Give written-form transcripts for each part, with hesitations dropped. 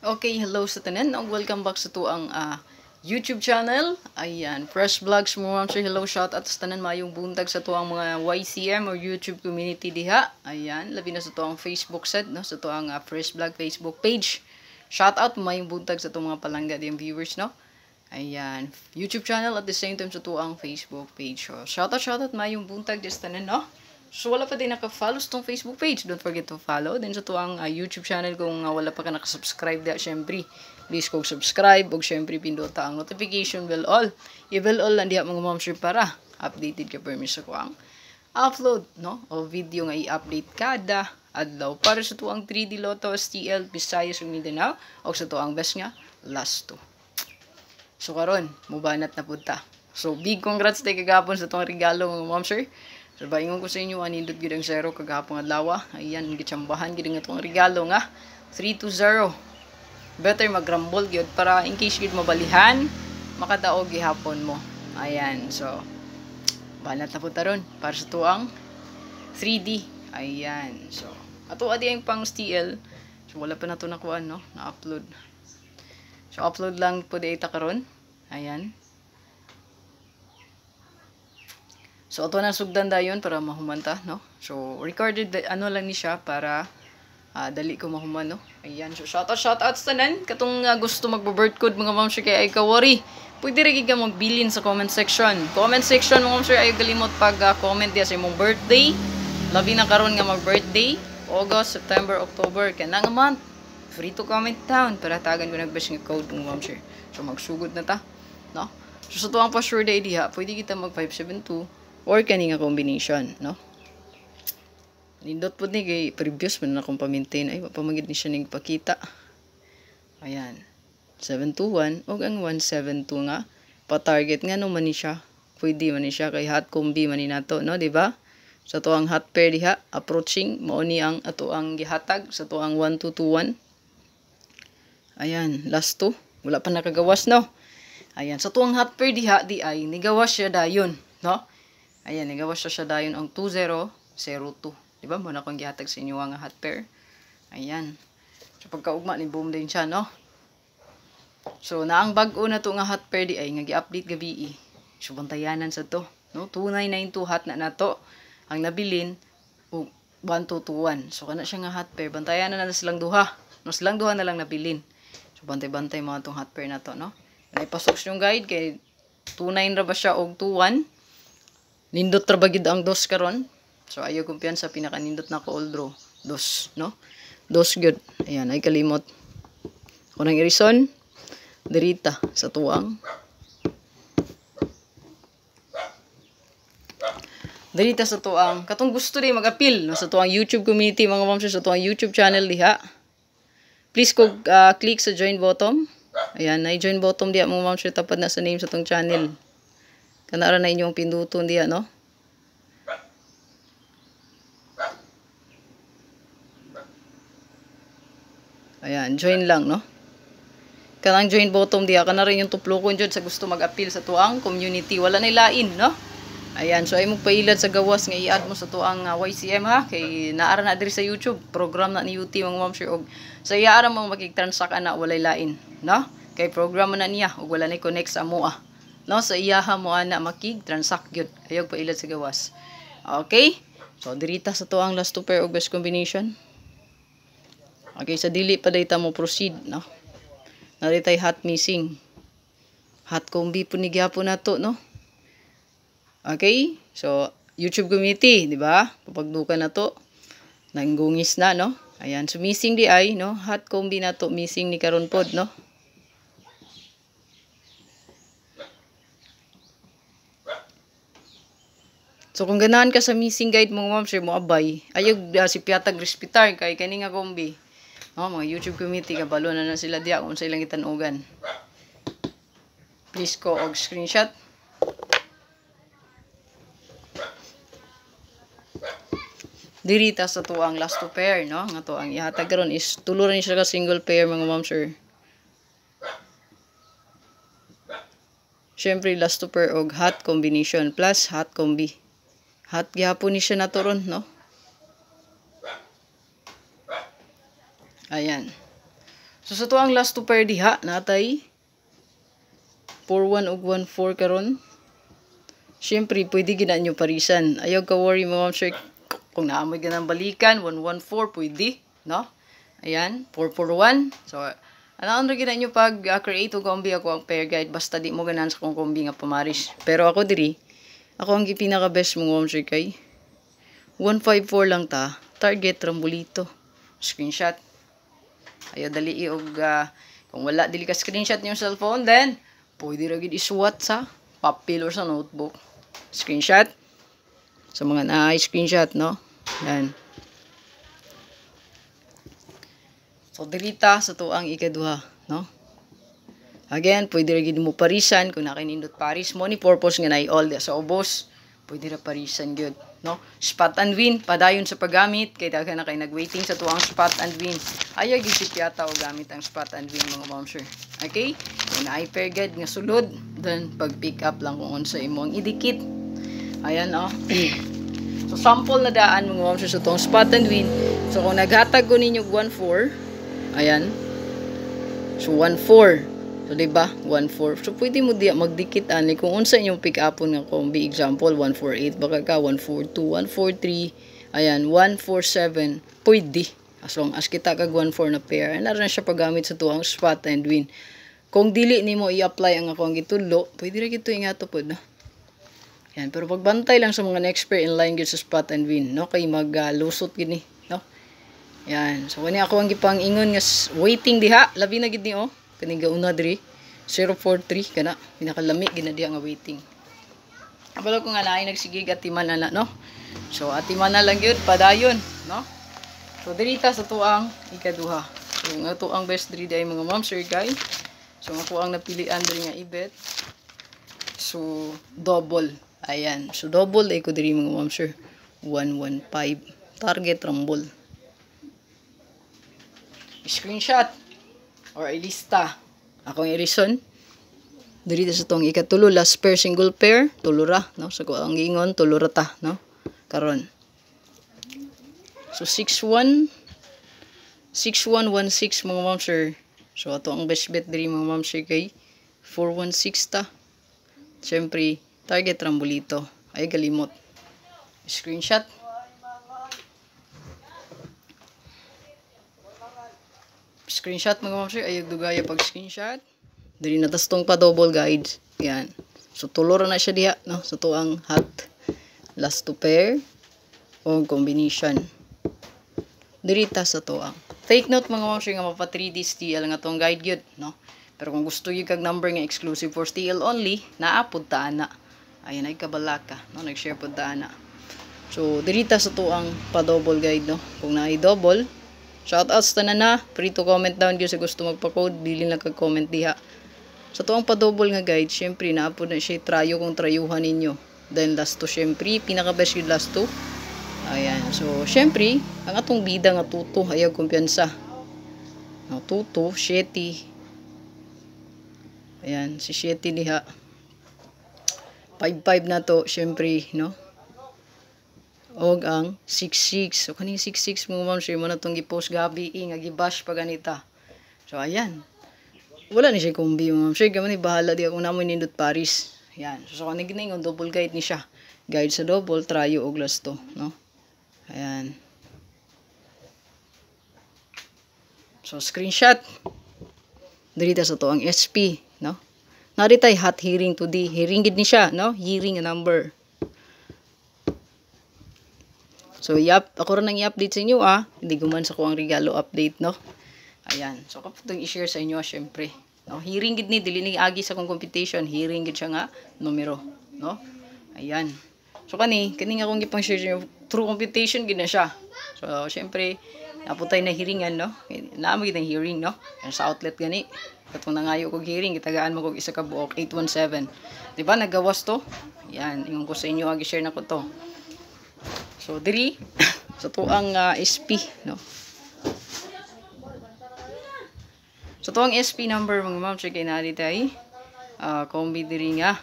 Okay, hello sa tanan. Welcome back sa tuang YouTube channel. Ayan, Fresh Vlogs mo sir. Hello, shout out sa tanan mayong buntag sa tuang mga YCM or YouTube community diha. Ayan, labi na sa tuang Facebook set, no? Sa tuang Fresh Vlog Facebook page. Shout out mayong buntag sa tuang mga palangga diyang viewers, no? Ayan, YouTube channel at the same time sa tuang Facebook page. So, shout out mayong buntag sa tanan, no? So, wala pa din naka-follow sa tong Facebook page. Don't forget to follow. Then sa tuwang YouTube channel kung wala pa ka naka-subscribe da, syempre, please kong subscribe. O syempre, pindota ang notification bell all. I-bell all lang diha mga momsir para updated ka per sa kuang upload, no? O video nga i-update kada adlaw para sa tuwang 3D Lotto STL Visayas ug Mindanao o sa tuwang best nga last 2. So karon, mubanat na punta. So big congrats tay kagapon sa tuwang regalo mga momsir. So, baingon ko sa inyo, anindot gid ang 0 kagahapon adlaw. Ayan, gitsambahan gid nga itong regalo nga. 3-0. Better magrambol gyud para in case gid mabalihan, makadaog gihapon mo. Ayan, so, banat na po taron para sa tuang 3D. Ayan, so, ato adi ang pang STL. So, wala pa na ito nakuha, no? Na-upload. So, upload lang po di ita karon. Ayan. So, ato na sugdan dayon para mahumanta, no? So, recorded, ano lang ni siya para dali ko mahuman, no? Ayan. So, shout out sa tanan. Katong gusto magbo-birth code, mga ma'am sir, kaya ay ka-worry. Pwede rin ka magbilin sa comment section. Comment section, mga ma'am sir, ay galimot pag-comment diya sa imong birthday. Labi na karon nga mag-birthday. August, September, October, kanang month. Free to comment down para tagan ko nag-best nga code, mga ma'am sir. So, magsugod na ta, no? So, sa tuwang pa-sure day diha, pwede kita mag-572 or kani nga combination, no? Nindot po ni kay previous man na akong pa-maintain ay pamagid ni siya ning pakita. Ayan. 721 og ang 172 nga pa-target nga no man ni siya. Pwede man ni siya kay hot combi man ni nato, no, di ba? Sa tuang hot pair diha approaching mao ni ang ato ang gihatag sa tuang 1221. Ayan, last 2. Wala pa nakagawas, no? Ayan, sa tuang hot pair diha di ay nigawas siya dayon, no? Ayan, nagawas siya dayon ang 2002. Diba? Muna akong gihatag sa inyo nga hot pair. Ayan. So, pagkaugma ni boom din siya, no? So, naang bag-o na to nga hot pair di ay nga gi-update gabi. So, bantayanan sa to. No? 2992 hot na to. Ang nabilin, 1221. So, kana siya nga hot pair. Bantayanan na silang duha. No, silang duha na lang nabilin. So, bantay-bantay mga tong hot pair na to, no? Naipasok yung guide kay 29 ra ba siya og 21. Nindot ra ba gid ang dos karon. So ayo kumpiyansa pinaka nindot na ko all draw. Dos, no? Dos gyud. Ayan ay kalimot. Kunang irison dirita sa tuwang. Dirita sa tuwang. Katong gusto di mag-appeal no sa tuwang YouTube community mga ma'am sa tuwang YouTube channel diha. Please click sa join button. Ayan, ay join button diha mga ma'am tapad na sa name sa tong channel. Kanara na inyong pinduton diya, no? Ayan, join lang, no? Kanang join button diya, kanara yung tuplokon dyan sa gusto mag-appeal sa tuang community. Wala na ilain, no? Ayan, so ay magpailad sa gawas nga i-add mo sa tuang YCM, ha? Kay naara na diri sa YouTube. Program na ni UT, mga ma'am sure. Og sa iyaara mo makikitransact na walay lain, no? Kay program na niya, og wala na connect sa mua. No, sa iyaha mo ana makig-transact gyud. Ayog pa ilad sa gawas. Okay? So dirita sa to ang last 2 pair og best combination. Okay, sa dili pa data mo proceed, no? Naritay hot missing. Hot combi po ni gyapon nato, no? Okay? So YouTube community, di ba? Papagdukan na to. Nanggungis na, no? Ayan, so missing di ay, no? Hot combi na to, missing ni karon pod, no? So kung ganahan ka sa missing guide mga ma'am sir mo abay, ayog si Piatag Respitar kay kani nga kombi. Oh, mga YouTube community kabalo na sila diya kung sa ilang itanugan. Please ko og screenshot. Dirita sa to ang last 2 pair, no? Nga to ang ihatag karon is tulo rin siya ka single pair mga ma'am sir. Syempre last 2 pair og hot combination plus hot combi. Hot gihapon ni siya naturon, no? Ayan. So sa to ang last 2 pair diha natay 41 ug 14 karon. Syempre pwede gina nyo parisan. Ayaw ka worry mga ma'am sir kung naamoy ganang balikan 114 pwede, no? Ayan, 441. So ano ra gina nyo pag create og kombi ako ang pair guide basta di mo ganan sa kong kombi nga pamaris. Pero ako diri, ako ang pinaka best mga ma'am sir kay 154 lang ta. Target Rambolito. Screenshot. Ayaw dali og kung wala dili ka screenshot niyo sa cellphone then pwede ra gid isuwat sa papel or sa notebook. Screenshot. Sa mga na-screenshot, no? Yan. So, dirita sa to ang ikaduha, no? Again, pwede ra gid mo parisan kung nakinindot paris mo ni purpose nga nay all sa ubos. Pwede ra parisan gyud, no? Spot and win padayon sa paggamit kay daghan na kay nagwaiting sa tuang spot and win. Ayaw gid yata og gamit ang spot and win mga ma'am sir. Okay? Kung naay pair guide nga sulod, then pag pick up lang kung unsa imong idikit. Ayan oh. So sample na daan mga ma'am sir sa tuang spot and win. So kung naghatag ko ninyo 14, ayan. So 14. So, diba? 1-4. So, pwede mo diya magdikit ani kung unsa inyong pick upon nga kombi. Example, 148. Baka ka, 142, 143. Ayan, 147. Pwede. As long as kita kag 1-4 na pair. Naran siya paggamit sa tuang spot and win. Kung dili ni mo i-apply ang akong gitulo, pwede rin ito ingato po na. Ayan, pero pagbantay lang sa mga next pair in line gyud sa spot and win. No? Kay mag-lusot gini. No? Ayan. So, kani ako ang gipang ingon nga waiting diha. Labi na gid ni oh. Kaning gauna diri 043 kana pinakalami gina diha nga waiting. Abalo ko nga naay nagsigig atiman na no. So atiman na lang gyud padayon no. So dirita sa tuang ikaduha. So nga tuang best diri day mga ma'am sir guy. So ako ang napilian diri nga ibet. So double. Ayan. So double ay ko diri mga ma'am sir. 115 target rumble. Screenshot or ilista. Akong i-reason. Diri sa tong ikatulo last pair single pair, tulura, no? Sa ko ang ingon tulura ta, no? Karon. So 6116 mga ma'am sir. So ato ang best bet diri mga ma'am sir kay 416 ta. Syempre target Rambolito. Ay galimot. Screenshot. Screenshot mga ma'am sir, ayog dugaya pag screenshot. Diri na tas tong pa double guides. Yan. So tulor na siya diha, no? So to ang hot last to pair o combination. Diri ta sa to ang. Take note mga ma'am sir nga mapa 3D steel nga tong guide gyud, no? Pero kung gusto gyud kag number nga exclusive for steel only, naapod ta ana. Ayan ay kabalaka, no? Nag-share pud ta ana. So diri ta sa to ang pa double guide, no? Kung naay double shoutouts tanan na. Free to comment down gyud sa gusto magpa-code. Dili lang kag-comment diha. Sa to ang pa-double nga guide, syempre naapod na siya trayo kung trayuhan ninyo. Then last to syempre, pinaka-best yung last to. Ayan. So syempre, ang atong bida nga tuto, ayaw kumpiyansa. No, tuto, Shetty. Ayan, si Shetty diha. 5-5 na to, syempre, no? Og ang 66. So kaning 66 mga ma'am sir mo na tong gi-post gabi nga gi-bash pa ganita. So ayan. Wala ni siya kombi mga ma'am sir, gamay bahala di ako namo nindot Paris. Ayan. So kaning giningon double guide ni siya. Guide sa double trayo og last to, no? Ayan. So screenshot. Diri sa to ang SP, no? Naritay hot hearing today. Hearing gid ni siya, no? Hearing a number. So, ako rin nang i-update sa inyo, Hindi guman sa ko ang regalo update, no? Ayan. So, kapag itong i-share sa inyo, syempre. No? Hearing gid ni, dili ni agi sa kong computation. Hearing gid siya nga, numero. No? Ayan. So, kani nga akong ipang share sa inyo, through computation gid na siya. So, syempre, naputay na hearingan, no? Naamag gid ang hearing, no? Yan sa outlet gani. Katong nangayo kog hearing, itagaan mo kog isa ka buok, 817. Diba, nagawas to? Ayan, ingon ko sa inyo, agi-share na ko to. So, diri, sa tuang SP, no? So, tuang SP number, mga ma'am, check in natin tayo. Kombi diri nga.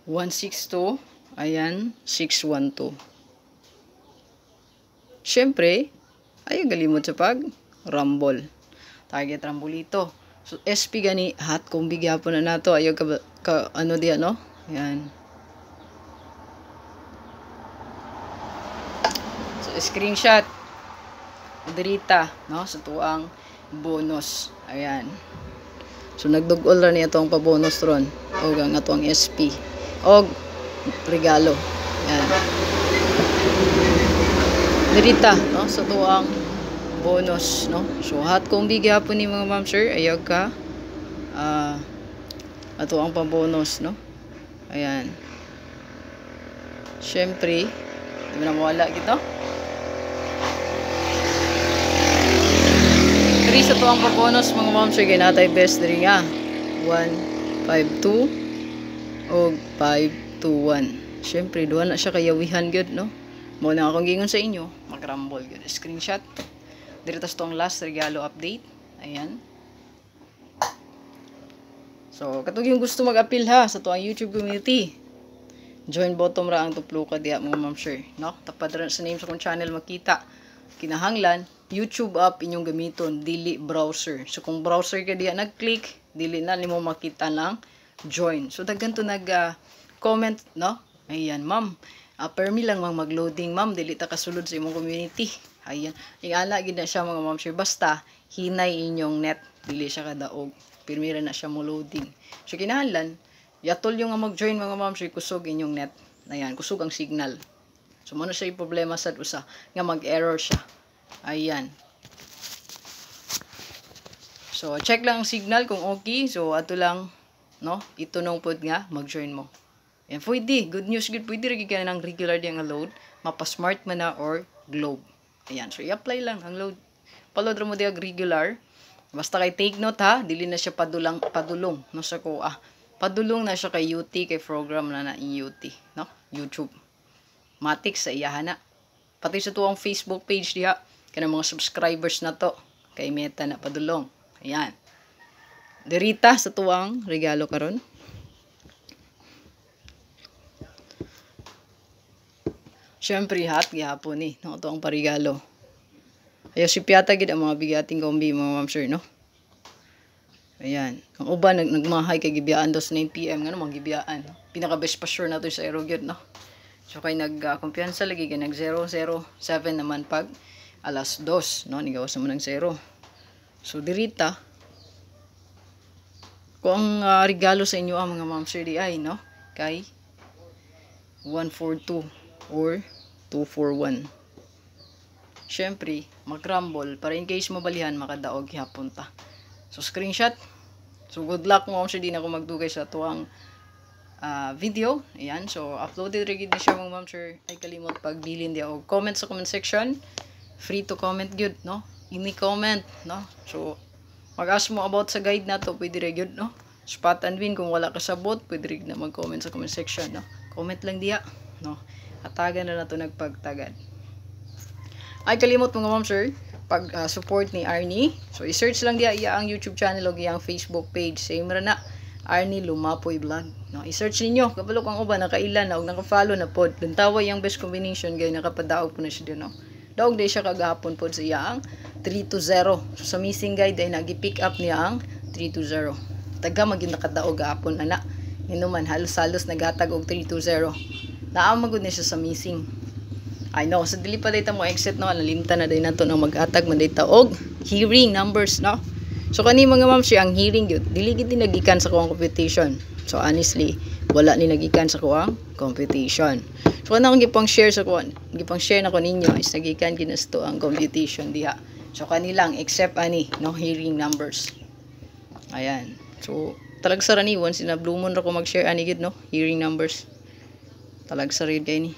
162. Ayan, 612. Syempre, ayaw galimot sa pag-rumble. Target rambulito. So, SP gani, hot kung bigyan na nato. Ayaw ano diyan, no? Ayan. So, screenshot. Dirita, no? Sa tuang bonus. Ayan. So, nagdugol ra niya itong pa-bonus ron. O, ang atong SP. O, regalo. Ayan. Dirita, no? Sa tuang bonus, no? So, hot kung bigyan po ni mga ma'am sir. Ayaw ka. Ato ang pang-bonus, no? Ayan. Siyempre, hindi mo na mawala gito. 3 sa tuwang pang-bonus, mga ma'am sir. Kaya natay best rin nga. 1, 5, 2 o 5, 2, 1. Siyempre, doon na siya kayawihan good, no? Muna akong gingon sa inyo, mag-rumble good. Screenshot. Dito tas tong last regalo update. Ayan. So, katong yung gusto mag-appeal ha sa tuang YouTube community. Join bottom ra ang tupluka diya mga ma'am sir, no? Tapad ra sa name sa kong channel makita. Kinahanglan YouTube app inyong gamiton, dili browser. So kung browser ka diya nag-click, dili na nimo makita lang join. So daghan to comment, no? Ayan, ma'am. Permi lang mag-loading, ma'am, dili ta kasulod sa imong community. Ayan. Ingana gid na siya mga ma'am sir, basta hinay inyong net, dili siya kadaog. Pirmira na siya mo loading. So kinahanglan yatol yung mag-join mga ma'am sir, kusog inyong net. Ayan, kusog ang signal. So mano siya yung problema sa usa nga mag-error siya. Ayan. So check lang ang signal kung okay. So ato lang, no? Ito nung pod nga mag-join mo. Ayan, pwede. Good news good. Pwede rin ka ng regular di nga load. Mapa-smart man na or globe. Ayan. So i-apply lang ang load. Paload ra mo di regular. Basta kay take note ha, dili na siya padulong no sa ko padulong na siya kay UT, kay program na in UT, no? YouTube. Matik sa iyahan na. Pati sa tuwang Facebook page diha, kanang mga subscribers na to, kay Meta na padulong. Ayan. Dirita sa tuwang regalo karon. Syempre hot gihapon ni, no, tuwang parigalo. Ayaw si piyata gid ang mga bigating kombi mga ma'am sir, no? Ayan. Ang uban nagmahay kay gibiyaan dos 9 PM ngano mga gibiyaan. Pinaka best pa sure na to sa Aerogyud, no? So kay kumpiyansa lagi kay nag 007 naman pag alas 2, no? Nigawas mo ng 0. So dirita ko ang regalo sa inyo mga ma'am sir di ay, no? Kay 142 or 241. Syempre, mag-rumble para in case mabalihan makadaog hapon ta. So screenshot. So good luck mo, di na ako magdugay sa tuwang video. Ayan, so uploaded rin siya mga ma'am sir. Ay kalimot pagbilin di ako. Comment sa comment section. Free to comment good, no? Ini comment, no? So mag-ask mo about sa guide na to, pwede rin good, no? Spot and win kung wala ka sabot, pwede rin na mag-comment sa comment section, no? Comment lang diya, no? Atagan na to nagpagtagad. Ay kalimot mga ma'am sir, pag support ni Arnie. So i-search lang diya iya ang YouTube channel o iya ang Facebook page. Same ra na, Arnie Lumapoy Vlog. No, i-search ninyo kabalo kang uban nakailan na og naka-follow na pod. Duntawa yang best combination gay nakapadaog po na siya dino. Daog day siya kagahapon pod sa iya ang 320. So sa missing guide ay nagi-pick up niya ang 320. Taga maging nakadaog gahapon ana. Inuman halos-halos naghatag og 320. Naamagod ni siya sa missing. I know, sa dili pa data mo exit, no, nalimta na din nato ng mag-atag man data og hearing numbers, no. So kani mga ma'am siya ang hearing gyud dili gid nagikan sa kuang computation. So honestly wala ni nagikan sa kuang computation. So kana akong gipang share sa kuan, gipang share na ko ninyo is nagikan ginasto ang computation diha. So kani lang except ani, no, hearing numbers. Ayan. So talag sa rani once na blue moon ra ko mag-share ani gid, no, hearing numbers. Talag sa red kay ni.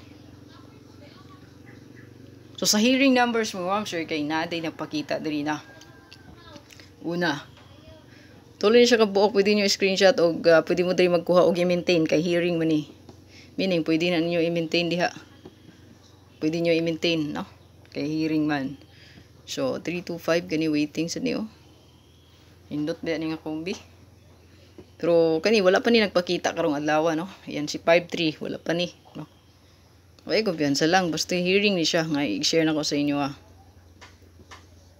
So sa hearing numbers mga ma'am sir kay naday nagpakita diri na. Una, tuloy siya kabuok, pwede nyo screenshot o pwede mo diri magkuha og i-maintain kay hearing man ni. Meaning pwede na ninyo i-maintain diha. Pwede nyo i-maintain, no? Kay hearing man. So 325 gani waiting sa niyo. Indot ba ni nga kombi. Pero kani wala pa ni nagpakita karong adlaw no. Ayan si 53 wala pa ni no. Okay, kumpiyansa lang basta hearing ni siya nga i-share nako sa inyo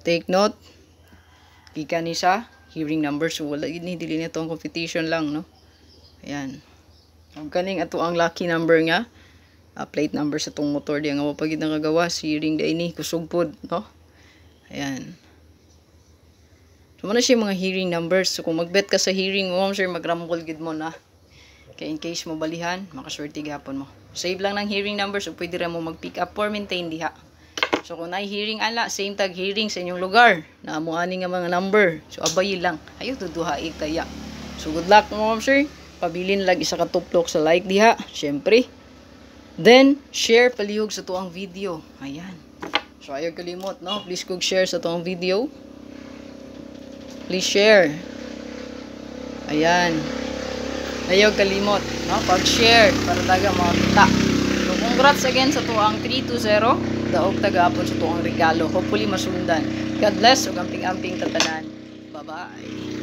Take note. Gikan ni sa hearing number so wala ni dili na tong competition lang no. Ayan. Ang kaning ato ang lucky number nga plate number sa tong motor di nga mapagid na kagawas hearing da ini kusog pod no. Ayan. So, muna siya mga hearing numbers. So, kung magbet ka sa hearing mo, sure, magrambol gid mo na. Kaya in case mo balihan, makaswerte gapon mo. Save lang ng hearing numbers, so pwede rin mo mag-pick up or maintain diha. So, kung na-hearing ala, same tag hearing sa inyong lugar, na mo ani nga mga number. So, abayi lang. Ayaw, tuduhai kaya. So, good luck mo, sure. Pabilin lang isa ka tuplok sa like diha. Siyempre. Then, share palihog sa tuang video. Ayan. So, ayaw kalimot, no? Please kog share sa tuang video. Please share. Ayan. Ayaw kalimot, no? Pag-share para taga makita. So, congrats again sa tuang 320. Daog tagapon sa tuang regalo. Hopefully masundan. God bless ug amping-amping tatanan. Bye-bye.